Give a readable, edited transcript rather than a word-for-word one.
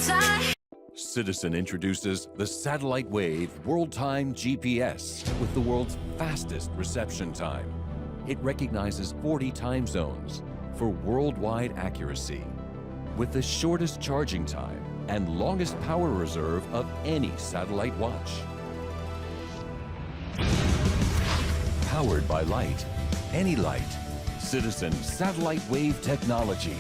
time. Citizen introduces the Satellite Wave World Time GPS with the world's fastest reception time. It recognizes 40 time zones for worldwide accuracy, with the shortest charging time and longest power reserve of any satellite watch. Powered by light, any light. Citizen Satellite Wave technology.